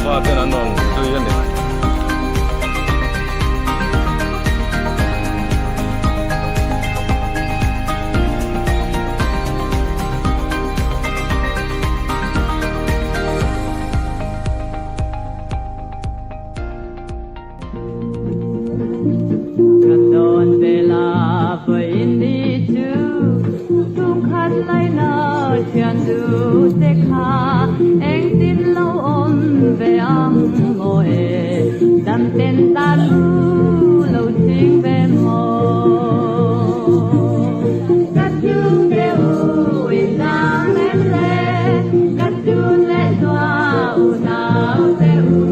và tên anh non tôi yên này anh tin lâu ôn về ông ngồi đam tên ta lu lâu chính về mồ cắt chung kêu in nam em lê cắt chung lệ doa u nào te u